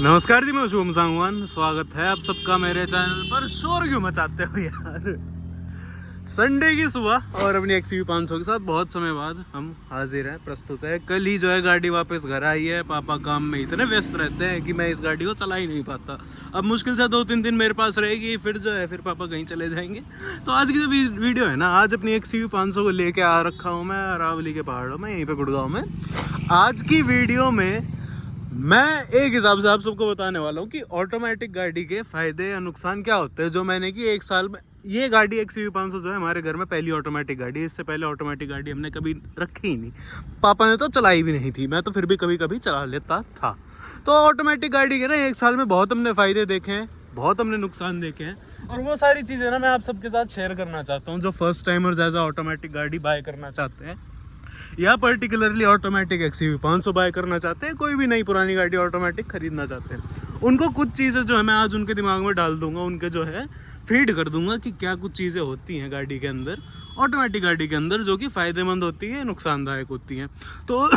नमस्कार जी, मैं शुभम सांगवान। स्वागत है आप सबका मेरे चैनल पर। शोर क्यों मचाते हो यार। संडे की सुबह और अपनी XUV 500 के साथ बहुत समय बाद हम हाजिर हैं, प्रस्तुत है। कल ही जो है गाड़ी वापस घर आई है। पापा काम में इतने व्यस्त रहते हैं कि मैं इस गाड़ी को चला ही नहीं पाता। अब मुश्किल से 2-3 दिन मेरे पास रहेगी, फिर जो है फिर पापा कहीं चले जाएंगे। तो आज की जो वीडियो है ना, आज अपनी XUV 500 को लेके आ रखा हूँ मैं अरावली के पहाड़ों में, यहीं पे गुड़गांव में। आज की वीडियो में मैं एक हिसाब से आप सबको बताने वाला हूँ कि ऑटोमेटिक गाड़ी के फ़ायदे या नुकसान क्या होते हैं। जो मैंने कि एक साल में ये गाड़ी XUV 500 जो है हमारे घर में पहली ऑटोमेटिक गाड़ी है। इससे पहले ऑटोमेटिक गाड़ी हमने कभी रखी ही नहीं, पापा ने तो चलाई भी नहीं थी, मैं तो फिर भी कभी कभी चला लेता था। तो ऑटोमेटिक गाड़ी के ना एक साल में बहुत हमने फ़ायदे देखे हैं, बहुत हमने नुकसान देखे हैं, और वो सारी चीज़ें ना मैं आप सबके साथ शेयर करना चाहता हूँ। जो फर्स्ट टाइमर्स एज ऑटोमेटिक गाड़ी बाय करना चाहते हैं या पर्टिकुलरली ऑटोमेटिक XUV 500 बाय करना चाहते हैं, कोई भी नई पुरानी गाड़ी ऑटोमेटिक खरीदना चाहते हैं, उनको कुछ चीज़ें जो है मैं आज उनके दिमाग में डाल दूंगा, उनके जो है फीड कर दूंगा कि क्या कुछ चीज़ें होती हैं गाड़ी के अंदर, ऑटोमेटिक गाड़ी के अंदर, जो कि फ़ायदेमंद होती है, नुकसानदायक होती हैं। तो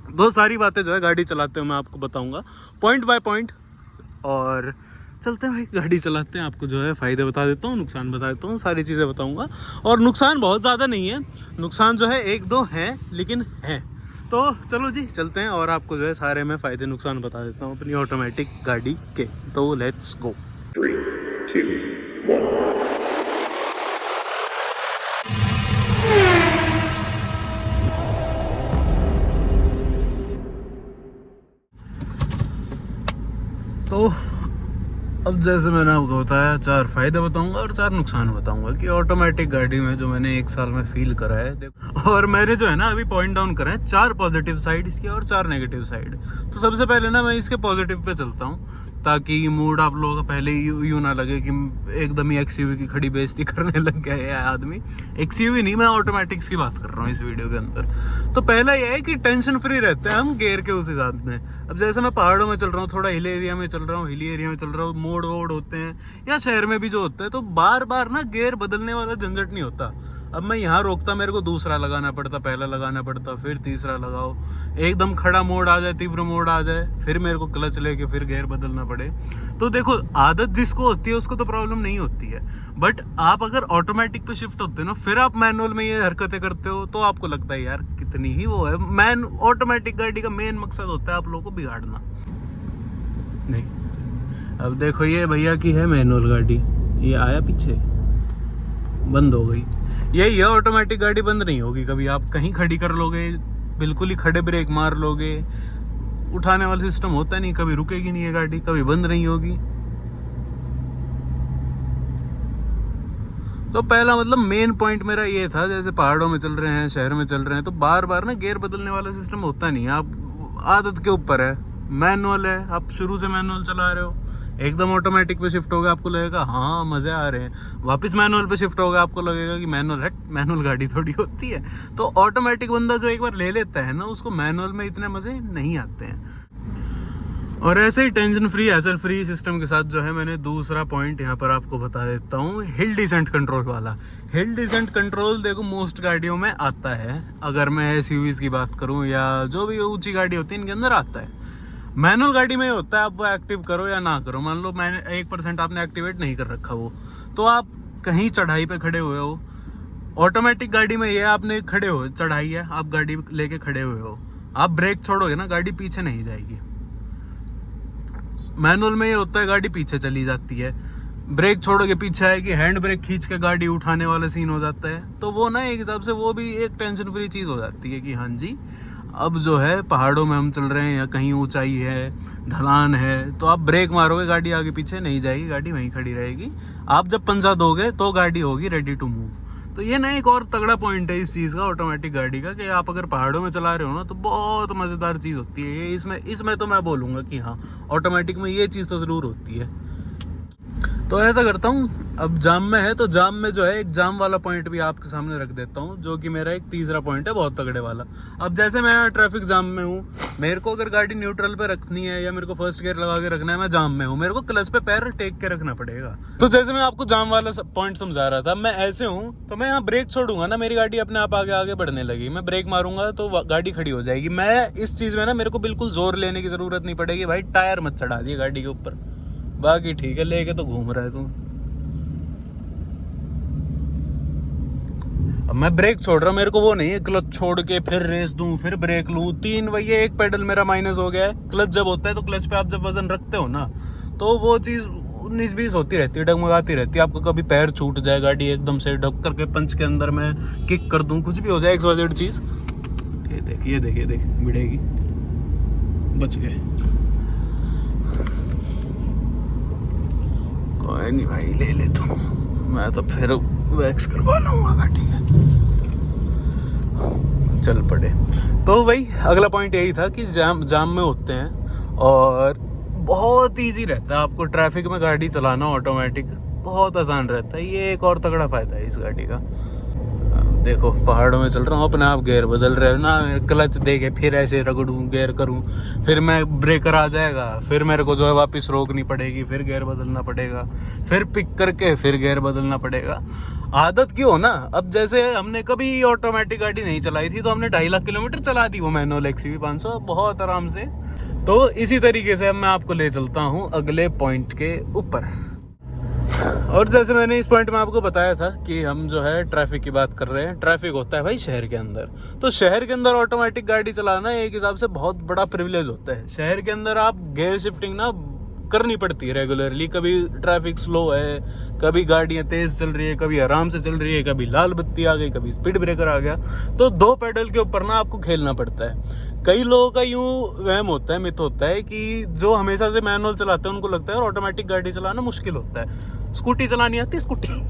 बहुत सारी बातें जो है गाड़ी चलाते हुए मैं आपको बताऊँगा पॉइंट बाय पॉइंट। और चलते हैं भाई, गाड़ी चलाते हैं। आपको जो है फ़ायदे बता देता हूँ, नुकसान बता देता हूँ, सारी चीज़ें बताऊँगा। और नुकसान बहुत ज़्यादा नहीं है, नुकसान जो है 1-2 हैं, लेकिन हैं। तो चलो जी चलते हैं और आपको जो है सारे मैं फ़ायदे नुकसान बता देता हूँ अपनी ऑटोमेटिक गाड़ी के। तो लेट्स गो। 3, 2, 1. तो अब जैसे मैंने आपको बताया, 4 फ़ायदे बताऊंगा और 4 नुकसान बताऊंगा कि ऑटोमेटिक गाड़ी में जो मैंने एक साल में फील करा है। देखो, और मैंने जो है ना अभी पॉइंट डाउन करा है 4 पॉजिटिव साइड इसकी और 4 नेगेटिव साइड। तो सबसे पहले ना मैं इसके पॉजिटिव पे चलता हूँ, ताकि मूड आप लोगों का पहले यूँ ना लगे कि एकदम ही XUV की खड़ी बेइज्जती करने लग गया है आदमी। XUV नहीं, मैं ऑटोमेटिक्स की बात कर रहा हूँ इस वीडियो के अंदर। तो पहला यह है कि टेंशन फ्री रहते हैं हम गेयर के उस हिसाब में। अब जैसे मैं पहाड़ों में चल रहा हूँ, थोड़ा हिल एरिया में चल रहा हूँ, हिली एरिया में चल रहा हूँ, मोड़ वोड़ होते हैं या शहर में भी जो होता है, तो बार बार ना गेयर बदलने वाला झंझट नहीं होता। अब मैं यहाँ रोकता, मेरे को दूसरा लगाना पड़ता, पहला लगाना पड़ता, फिर तीसरा लगाओ, एकदम खड़ा मोड़ आ जाए, तीव्र मोड़ आ जाए, फिर मेरे को क्लच लेके फिर गियर बदलना पड़े। तो देखो, आदत जिसको होती है उसको तो प्रॉब्लम नहीं होती है, बट आप अगर ऑटोमेटिक पे शिफ्ट होते हो ना, फिर आप मैनुअल में ये हरकतें करते हो, तो आपको लगता है यार कितनी ही वो है। ऑटोमेटिक गाड़ी का मेन मकसद होता है आप लोगों को बिगाड़ना। नहीं, अब देखो ये भैया की है मैनुअल गाड़ी, ये आया पीछे, बंद हो गई। यही है, ऑटोमेटिक गाड़ी बंद नहीं होगी कभी। आप कहीं खड़ी कर लोगे, बिल्कुल ही खड़े ब्रेक मार लोगे, उठाने वाला सिस्टम होता नहीं, कभी रुकेगी नहीं है गाड़ी, कभी बंद नहीं होगी। तो पहला मतलब मेन पॉइंट मेरा ये था, जैसे पहाड़ों में चल रहे हैं, शहर में चल रहे हैं, तो बार बार ना गियर बदलने वाला सिस्टम होता नहीं है। आप आदत के ऊपर है, मैनुअल है, आप शुरू से मैनुअल चला रहे हो, एकदम ऑटोमेटिक पे शिफ्ट हो गया, आपको लगेगा हाँ मज़े आ रहे हैं। वापस मैनुअल पे शिफ्ट हो गया, आपको लगेगा कि मैनुअल गाड़ी थोड़ी होती है। तो ऑटोमेटिक बंदा जो एक बार ले लेता है ना, उसको मैनुअल में इतने मज़े नहीं आते हैं। और ऐसे ही tension free, hassle free system के साथ जो है, मैंने दूसरा पॉइंट यहाँ पर आपको बता देता हूँ, हिल डिसेंट कंट्रोल वाला। हिल डिसेंट कंट्रोल देखो मोस्ट गाड़ियों में आता है, अगर मैं SUVs की बात करूँ या जो भी ऊंची गाड़ी होती है इनके अंदर आता है। मैनुअल गाड़ी में होता है, आप वो एक्टिव करो या ना करो। मान लो मैंने 1% आपने एक्टिवेट नहीं कर रखा वो, तो आप कहीं चढ़ाई पे खड़े हुए हो, ऑटोमेटिक गाड़ी में ये आपने खड़े हो, चढ़ाई है, आप गाड़ी लेके खड़े हुए हो, आप ब्रेक छोड़ोगे ना, गाड़ी पीछे नहीं जाएगी। मैनुअल में ये होता है गाड़ी पीछे चली जाती है, ब्रेक छोड़ोगे पीछे आएगी, हैंड ब्रेक खींच के गाड़ी उठाने वाला सीन हो जाता है। तो वो ना एक हिसाब से वो भी एक टेंशन फ्री चीज़ हो जाती है कि हाँ जी, अब जो है पहाड़ों में हम चल रहे हैं या कहीं ऊंचाई है, ढलान है, तो आप ब्रेक मारोगे, गाड़ी आगे पीछे नहीं जाएगी, गाड़ी वहीं खड़ी रहेगी। आप जब पंजा दोगे तो गाड़ी होगी रेडी टू मूव। तो ये ना एक और तगड़ा पॉइंट है इस चीज़ का, ऑटोमेटिक गाड़ी का, कि आप अगर पहाड़ों में चला रहे हो ना, तो बहुत मज़ेदार चीज़ होती है ये। इसमें तो मैं बोलूँगा कि हाँ, ऑटोमेटिक में ये चीज़ तो ज़रूर होती है। तो ऐसा करता हूँ, अब जाम में है तो जाम में जो है एक जाम वाला पॉइंट भी आपके सामने रख देता हूँ, जो कि मेरा एक तीसरा पॉइंट है बहुत तगड़े वाला। अब जैसे मैं ट्रैफिक जाम में हूँ, मेरे को अगर गाड़ी न्यूट्रल पे रखनी है या मेरे को फर्स्ट गियर लगा के रखना है, मैं जाम में हूँ, मेरे को क्लच पे पैर टेक के रखना पड़ेगा। तो जैसे मैं आपको जाम वाला पॉइंट समझा रहा था, मैं ऐसे हूँ तो मैं यहाँ ब्रेक छोड़ूंगा ना, मेरी गाड़ी अपने आप आगे आगे बढ़ने लगी, मैं ब्रेक मारूंगा तो गाड़ी खड़ी हो जाएगी। मैं इस चीज़ में ना मेरे को बिल्कुल जोर लेने की ज़रूरत नहीं पड़ेगी। भाई टायर मत चढ़ा दिए गाड़ी के ऊपर, बाकी ठीक है, लेके तो घूम रहा है तू। अब मैं ब्रेक छोड़ रहा हूँ, मेरे को वो नहीं है क्लच छोड़ के फिर रेस दूं फिर ब्रेक लूं, 3 वही एक पेडल मेरा माइनस हो गया है। क्लच जब होता है तो क्लच पे आप जब वजन रखते हो ना, तो वो चीज़ 19-20 होती रहती है, डगमगाती रहती है। आपको कभी पैर छूट जाए, गाड़ी एकदम से डग करके पंच के अंदर मैं किक कर दूं, कुछ भी हो जाए XYZ चीज़। ये देख भिड़ेगी, बच गए। कोई नहीं भाई, ले ले तुम, मैं तो फिर वैक्स करवा लूँगा गाड़ी का, चल पड़े। तो वही अगला पॉइंट यही था कि जाम में होते हैं और बहुत इजी रहता है आपको ट्रैफिक में गाड़ी चलाना, ऑटोमेटिक बहुत आसान रहता है। ये एक और तगड़ा फ़ायदा है इस गाड़ी का। देखो पहाड़ों में चल रहा हूँ, अपने आप गियर बदल रहे हो ना, क्लच दे के फिर ऐसे रगड़ूँ, गियर करूँ, फिर मैं ब्रेकर आ जाएगा, फिर मेरे को जो है वापस रोकनी पड़ेगी, फिर गियर बदलना पड़ेगा, फिर पिक करके फिर गियर बदलना पड़ेगा। आदत क्यों हो ना। अब जैसे हमने कभी ऑटोमेटिक गाड़ी नहीं चलाई थी तो हमने 2.5 लाख किलोमीटर चला दी वो मैनुअल XUV 500 बहुत आराम से। तो इसी तरीके से अब मैं आपको ले चलता हूँ अगले पॉइंट के ऊपर। और जैसे मैंने इस पॉइंट में आपको बताया था कि हम जो है ट्रैफिक की बात कर रहे हैं। ट्रैफिक होता है भाई शहर के अंदर, तो शहर के अंदर ऑटोमेटिक गाड़ी चलाना एक हिसाब से बहुत बड़ा प्रिविलेज होता है। शहर के अंदर आप गियर शिफ्टिंग ना करनी पड़ती है रेगुलरली। कभी ट्रैफिक स्लो है, कभी गाड़ियाँ तेज़ चल रही है, कभी आराम से चल रही है, कभी लाल बत्ती आ गई, कभी स्पीड ब्रेकर आ गया, तो 2 पेडल के ऊपर ना आपको खेलना पड़ता है। कई लोगों का यूँ वहम होता है, मिथ होता है कि जो हमेशा से मैनुअल चलाते हैं उनको लगता है ऑटोमेटिक गाड़ी चलाना मुश्किल होता है। स्कूटी चलानी आती है, स्कूटी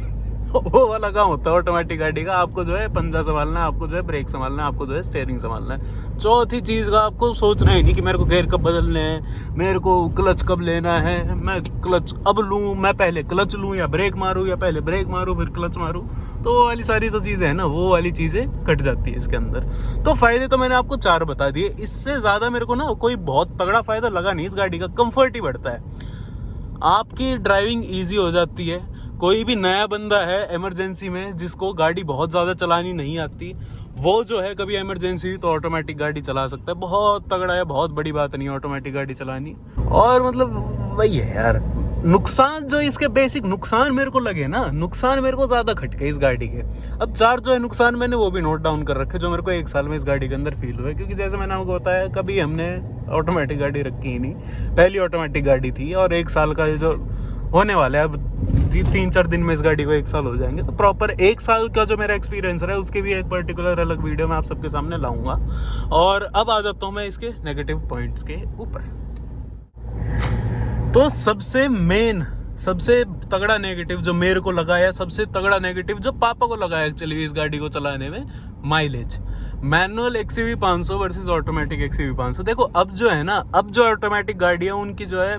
वो वाला काम होता है ऑटोमेटिक गाड़ी का। आपको जो है पंजा संभालना है, आपको जो है ब्रेक संभालना है, आपको जो है स्टीयरिंग संभालना है। चौथी चीज़ का आपको सोचना ही नहीं कि मेरे को गियर कब बदलने हैं, मेरे को क्लच कब लेना है, मैं क्लच अब लूँ, मैं पहले क्लच लूँ या ब्रेक मारूँ, या पहले ब्रेक मारूँ फिर क्लच मारूँ। तो वो वाली सारी जो चीज़ें हैं ना, वो वाली चीज़ें कट जाती है इसके अंदर। तो फ़ायदे तो मैंने आपको 4 बता दिए, इससे ज़्यादा मेरे को ना कोई बहुत तगड़ा फ़ायदा लगा नहीं इस गाड़ी का। कम्फर्ट ही बढ़ता है, आपकी ड्राइविंग ईजी हो जाती है। कोई भी नया बंदा है इमरजेंसी में जिसको गाड़ी बहुत ज़्यादा चलानी नहीं आती, वो जो है कभी इमरजेंसी हुई तो ऑटोमेटिक गाड़ी चला सकता है। बहुत तगड़ा है, बहुत बड़ी बात नहीं है ऑटोमेटिक गाड़ी चलानी। और मतलब वही है यार, नुकसान जो इसके बेसिक नुकसान मेरे को लगे ना, नुकसान मेरे को ज़्यादा खटके इस गाड़ी के। अब 4 जो है नुकसान मैंने वो भी नोट डाउन कर रखे जो मेरे को 1 साल में इस गाड़ी के अंदर फील हुए। क्योंकि जैसे मैंने आपको बताया, कभी हमने ऑटोमेटिक गाड़ी रखी ही नहीं, पहली ऑटोमेटिक गाड़ी थी। और 1 साल का जो होने वाला है, अब 3-4 दिन में इस गाड़ी को 1 साल हो जाएंगे, तो प्रॉपर 1 साल का जो मेरा एक्सपीरियंस रहा है उसके भी एक पर्टिकुलर अलग वीडियो मैं आप सबके सामने लाऊंगा। और अब आ जाता हूँ मैं इसके नेगेटिव पॉइंट्स के ऊपर। तो सबसे तगड़ा नेगेटिव जो मेरे को लगा, या सबसे तगड़ा नेगेटिव जो पापा को लगा एक्चुअली इस गाड़ी को चलाने में, mileage. Manual XUV 500 versus automatic XUV 500। देखो अब जो है ना, अब जो ऑटोमेटिक गाड़ियाँ उनकी जो है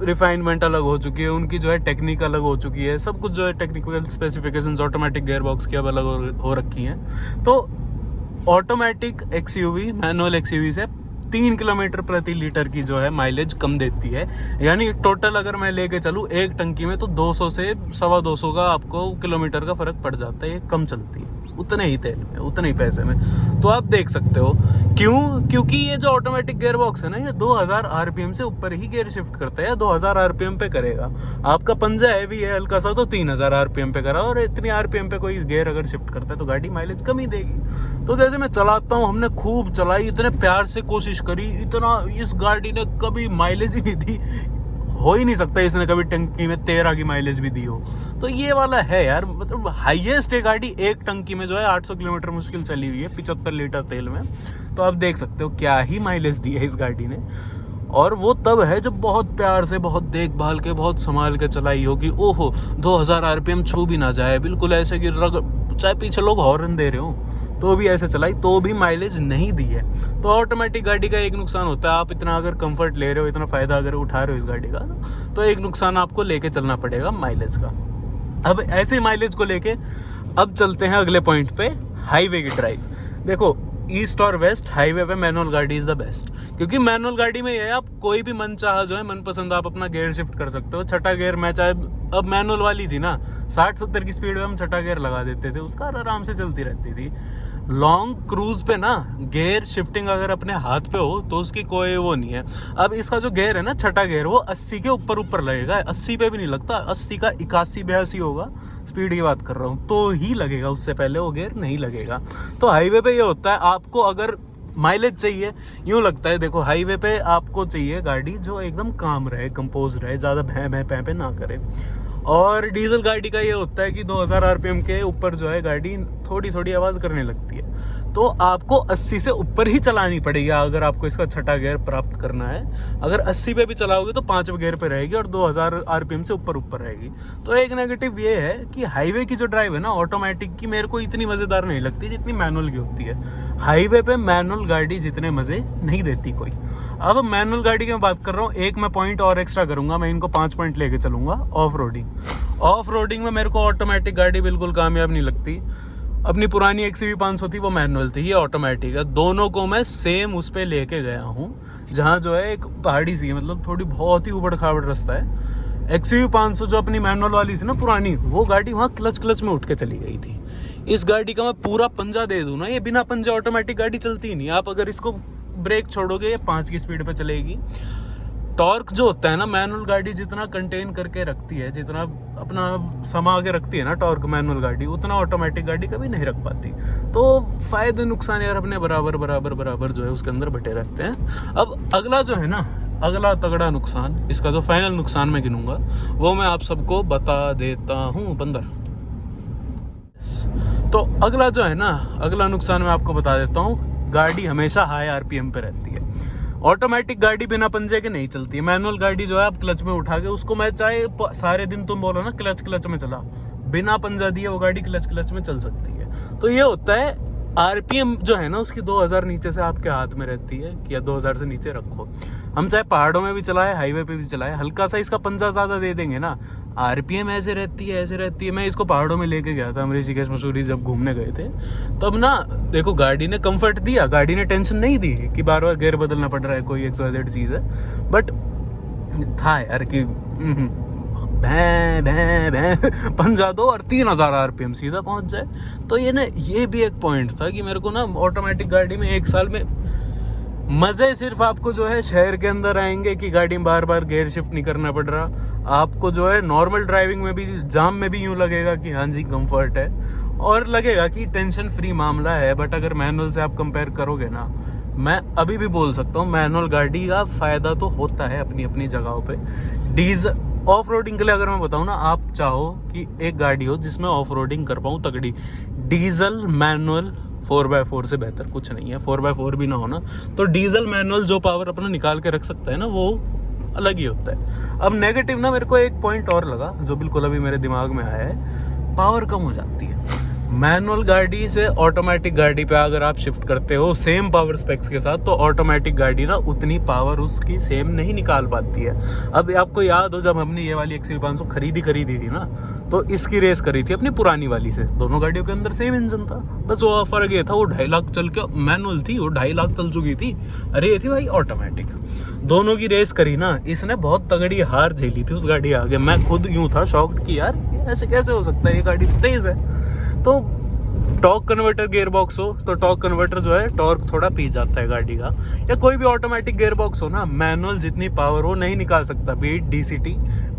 रिफाइनमेंट अलग हो चुकी है, उनकी जो है टेक्निक अलग हो चुकी है, सब कुछ जो है technical specifications automatic gear box की अब अलग हो रखी हैं। तो ऑटोमेटिक XUV मैनुअल XUV से 3 किलोमीटर प्रति लीटर की जो है माइलेज कम देती है। यानी टोटल अगर मैं लेके चलूँ एक टंकी में तो 200 से 225 का आपको किलोमीटर का फ़र्क पड़ जाता है। ये कम चलती है उतने ही तेल में, उतने ही पैसे में। तो आप देख सकते हो क्यों, क्योंकि ये जो ऑटोमेटिक गियर बॉक्स है ना, ये 2000 RPM से ऊपर ही गियर शिफ्ट करता है। 2000 RPM पे करेगा। आपका पंजा हैवी है हल्का सा तो 3000 RPM पे करा, और इतनी RPM पे कोई गियर अगर शिफ्ट करता है तो गाड़ी माइलेज कम ही देगी। तो जैसे मैं चलाता हूँ, हमने खूब चलाई, इतने प्यार से कोशिश करी, इतना इस गाड़ी ने कभी माइलेज ही नहीं दी, हो ही नहीं सकता इसने कभी टंकी में 13 की माइलेज भी दी हो। तो ये वाला है यार, मतलब हाईएस्ट है गाड़ी एक टंकी में जो है 800 किलोमीटर मुश्किल चली हुई है 75 लीटर तेल में। तो आप देख सकते हो क्या ही माइलेज दी है इस गाड़ी ने। और वो तब है जब बहुत प्यार से, बहुत देखभाल के, बहुत संभाल के चलाई होगी। ओहो 2000 RPM छू भी ना जाए, बिल्कुल ऐसे कि चाहे पीछे लोग हॉर्न दे रहे हो तो भी ऐसे चलाई तो भी माइलेज नहीं दी है। तो ऑटोमेटिक गाड़ी का एक नुकसान होता है, आप इतना अगर कंफर्ट ले रहे हो, इतना फ़ायदा अगर उठा रहे हो इस गाड़ी का, तो एक नुकसान आपको लेके चलना पड़ेगा माइलेज का। अब ऐसे माइलेज को लेके अब चलते हैं अगले पॉइंट पे, हाईवे की ड्राइव। देखो ईस्ट और वेस्ट हाईवे पे मैनुअल गाड़ी इज़ द बेस्ट, क्योंकि मैनुअल गाड़ी में ये है आप कोई भी मन चाहा जो है मनपसंद आप अपना गियर शिफ्ट कर सकते हो। छठा गियर मैं चाहे, अब मैनुअल वाली थी ना 60-70 की स्पीड में हम छठा गियर लगा देते थे, उसका आराम से चलती रहती थी। लॉन्ग क्रूज पे ना गियर शिफ्टिंग अगर अपने हाथ पे हो तो उसकी कोई वो नहीं है। अब इसका जो गियर है ना छठा गियर, वो 80 के ऊपर लगेगा, 80 पे भी नहीं लगता, 80 का 81-82 होगा, स्पीड की बात कर रहा हूँ, तो ही लगेगा, उससे पहले वो गियर नहीं लगेगा। तो हाईवे पे ये होता है, आपको अगर माइलेज चाहिए, यूँ लगता है देखो हाईवे पे आपको चाहिए गाड़ी जो एकदम काम रहे, कंपोज रहे, ज़्यादा भैं भैं पैं पे ना करे। और डीजल गाड़ी का ये होता है कि 2000 आरपीएम के ऊपर जो है गाड़ी थोड़ी थोड़ी आवाज़ करने लगती है, तो आपको 80 से ऊपर ही चलानी पड़ेगी अगर आपको इसका छठा गियर प्राप्त करना है। अगर 80 पे भी चलाओगे तो 5वें गियर पे रहेगी और 2000 आरपीएम से ऊपर रहेगी। तो एक नेगेटिव ये है कि हाईवे की जो ड्राइव है ना ऑटोमेटिक की, मेरे को इतनी मज़ेदार नहीं लगती जितनी मैनुअल की होती है। हाईवे पे मैनुअल गाड़ी जितने मज़े नहीं देती कोई। अब मैनुअल गाड़ी की मैं बात कर रहा हूँ, एक मैं पॉइंट और एक्स्ट्रा करूँगा, मैं इनको 5 पॉइंट लेके चलूँगा। ऑफ रोडिंग में मेरे को ऑटोमेटिक गाड़ी बिल्कुल कामयाब नहीं लगती। अपनी पुरानी XUV 500 थी, वो मैनुअल थी, ये ऑटोमेटिक है। दोनों को मैं सेम उस पर लेके गया हूँ, जहाँ जो है एक पहाड़ी सी, मतलब थोड़ी बहुत ही ऊबड़ खाबड़ रास्ता है। XUV 500 जो अपनी मैनुअल वाली थी ना पुरानी, वो गाड़ी वहाँ क्लच में उठ के चली गई थी। इस गाड़ी का मैं पूरा पंजा दे दूँ ना, ये बिना पंजे ऑटोमेटिक गाड़ी चलती ही नहीं। आप अगर इसको ब्रेक छोड़ोगे ये 5 की स्पीड पे चलेगी। टॉर्क जो होता है ना मैनुअल गाड़ी जितना कंटेन करके रखती है, जितना अपना समा के रखती है ना टॉर्क मैनुअल गाड़ी, उतना ऑटोमेटिक गाड़ी कभी नहीं रख पाती। तो फायदे नुकसान यार अपने बराबर जो है उसके अंदर बटे रहते हैं। अब अगला जो है ना, अगला तगड़ा नुकसान, इसका जो फाइनल नुकसान मैं गिनूंगा वो मैं आप सबको बता देता हूँ बंदर। तो अगला जो है ना, अगला नुकसान मैं आपको बता देता हूँ, गाड़ी हमेशा हाई आरपीएम पे रहती है। ऑटोमेटिक गाड़ी बिना पंजे के नहीं चलती है। मैनुअल गाड़ी जो है आप क्लच में उठा के उसको, मैं चाहे सारे दिन तुम बोलो ना क्लच में चला, बिना पंजा दिए वो गाड़ी क्लच में चल सकती है। तो ये होता है आरपीएम जो है ना उसकी 2000 नीचे से आपके हाथ में रहती है कि या 2000 से नीचे रखो। हम चाहे पहाड़ों में भी चलाए, हाईवे पे भी चलाए, हल्का सा इसका पंजा ज़्यादा दे देंगे ना, आरपीएम ऐसे रहती है। मैं इसको पहाड़ों में लेके गया था, हम ऋषिकेश मसूरी जब घूमने गए थे, तब ना देखो गाड़ी ने कंफर्ट दिया, गाड़ी ने टेंशन नहीं दी कि बार बार गियर बदलना पड़ रहा है, कोई XYZ चीज़ है। बट था यार कि भैं पंजा दो और 3000 आरपीएम सीधा पहुंच जाए। तो ये भी एक पॉइंट था कि मेरे को ना ऑटोमेटिक गाड़ी में 1 साल में मज़े सिर्फ आपको जो है शहर के अंदर आएंगे कि गाड़ी में बार बार गियर शिफ्ट नहीं करना पड़ रहा। आपको जो है नॉर्मल ड्राइविंग में भी, जाम में भी यूँ लगेगा कि हाँ जी कंफर्ट है, और लगेगा कि टेंशन फ्री मामला है। बट अगर मैनुअल से आप कंपेयर करोगे ना, मैं अभी भी बोल सकता हूँ मैनुअल गाड़ी का फ़ायदा तो होता है अपनी अपनी जगहों पे। डीजल ऑफ रोडिंग के लिए अगर मैं बताऊँ ना, आप चाहो कि एक गाड़ी हो जिसमें ऑफ रोडिंग कर पाऊँ तगड़ी, डीजल मैनुअल 4x4 से बेहतर कुछ नहीं है। 4x4 भी ना हो ना, तो डीजल मैनुअल जो पावर अपना निकाल के रख सकता है ना, वो अलग ही होता है। अब नेगेटिव ना मेरे को एक पॉइंट और लगा जो बिल्कुल अभी मेरे दिमाग में आया है, पावर कम हो जाती है। मैनुअल गाड़ी से ऑटोमेटिक गाड़ी पे अगर आप शिफ्ट करते हो सेम पावर स्पेक्स के साथ, तो ऑटोमेटिक गाड़ी ना उतनी पावर उसकी सेम नहीं निकाल पाती है। अब आपको याद हो जब हमने ये वाली XUV 500 खरीदी थी ना, तो इसकी रेस करी थी अपनी पुरानी वाली से। दोनों गाड़ियों के अंदर सेम इंजन था, बस वो फ़र्क ये था वो 2.5 लाख चल के मैनुअल थी, वो 2.5 लाख चल चुकी थी, अरे ये थी भाई ऑटोमेटिक। दोनों की रेस करी ना, इसने बहुत तगड़ी हार झेली थी उस गाड़ी आगे। मैं खुद यूँ था शॉक्ड कि यार ऐसे कैसे हो सकता है, ये गाड़ी तो तेज़ है। तो टॉर्क कन्वर्टर गियर बॉक्स हो तो टॉर्क कन्वर्टर जो है टॉर्क थोड़ा पी जाता है गाड़ी का, या कोई भी ऑटोमेटिक गियर बॉक्स हो ना, मैनुअल जितनी पावर वो नहीं निकाल सकता। बीट DCT,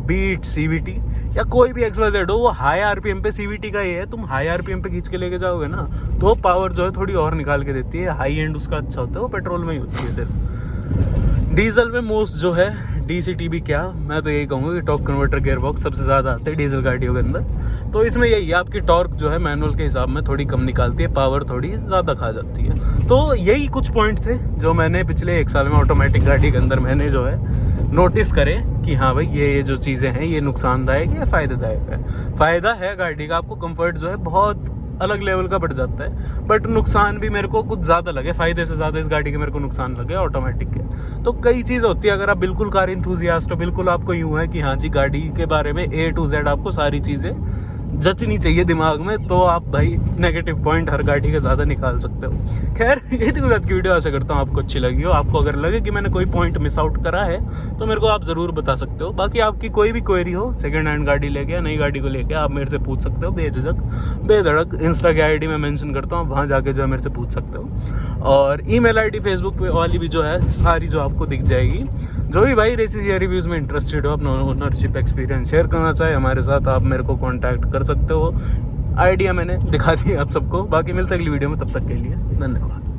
बीट CVT या कोई भी XYZ हो, वो हाई आरपीएम पे CVT का ये है, तुम हाई आरपीएम पे खींच के लेके जाओगे ना तो वो पावर जो है थोड़ी और निकाल के देती है। हाई एंड उसका अच्छा होता है, वो पेट्रोल में ही होती है सिर्फ। डीजल में मोस्ट जो है DCT भी क्या, मैं तो यही कहूँगा कि टॉर्क कन्वर्टर गियर बॉक्स सबसे ज़्यादा आते हैं डीजल गाड़ियों के अंदर। तो इसमें यही है, आपकी टॉर्क जो है मैनुअल के हिसाब में थोड़ी कम निकालती है, पावर थोड़ी ज़्यादा खा जाती है। तो यही कुछ पॉइंट थे जो मैंने पिछले 1 साल में ऑटोमेटिक गाड़ी के अंदर मैंने जो है नोटिस करे कि हाँ भाई ये जो चीज़ें हैं ये नुकसानदायक या फ़ायदेदायक है। फ़ायदा है गाड़ी का, आपको कंफर्ट जो है बहुत अलग लेवल का बढ़ जाता है। बट नुकसान भी मेरे को कुछ ज़्यादा लगे, फ़ायदे से ज़्यादा इस गाड़ी के मेरे को नुकसान लगे ऑटोमेटिक के। तो कई चीज़ होती है, अगर आप बिल्कुल कार इंथुजियास्ट हो, बिल्कुल आपको यूँ है कि हाँ जी गाड़ी के बारे में A to Z आपको सारी चीज़ें जचनी चाहिए दिमाग में, तो आप भाई नेगेटिव पॉइंट हर गाड़ी के ज़्यादा निकाल सकते हो। खैर ये थी आज की वीडियो, आशा करता हूँ आपको अच्छी लगी हो। आपको अगर लगे कि मैंने कोई पॉइंट मिस आउट करा है तो मेरे को आप ज़रूर बता सकते हो। बाकी आपकी कोई भी क्वेरी हो सेकंड हैंड गाड़ी लेके या नई गाड़ी को लेके, आप मेरे से पूछ सकते हो बेझिझक बेधड़क। इंस्टा की ID मैं मेंशन करता हूँ, वहाँ जाके जो है मेरे से पूछ सकते हो। और ईमेल ID फेसबुक पे वाली भी जो है सारी जो आपको दिख जाएगी। जो भी भाई रेसिंग या रिव्यूज़ में इंटरेस्टेड हो, अपना ओनरशिप एक्सपीरियंस शेयर करना चाहे हमारे साथ, आप मेरे को कांटेक्ट कर सकते हो। आइडिया मैंने दिखा दी आप सबको। बाकी मिलते अगली वीडियो में, तब तक के लिए धन्यवाद।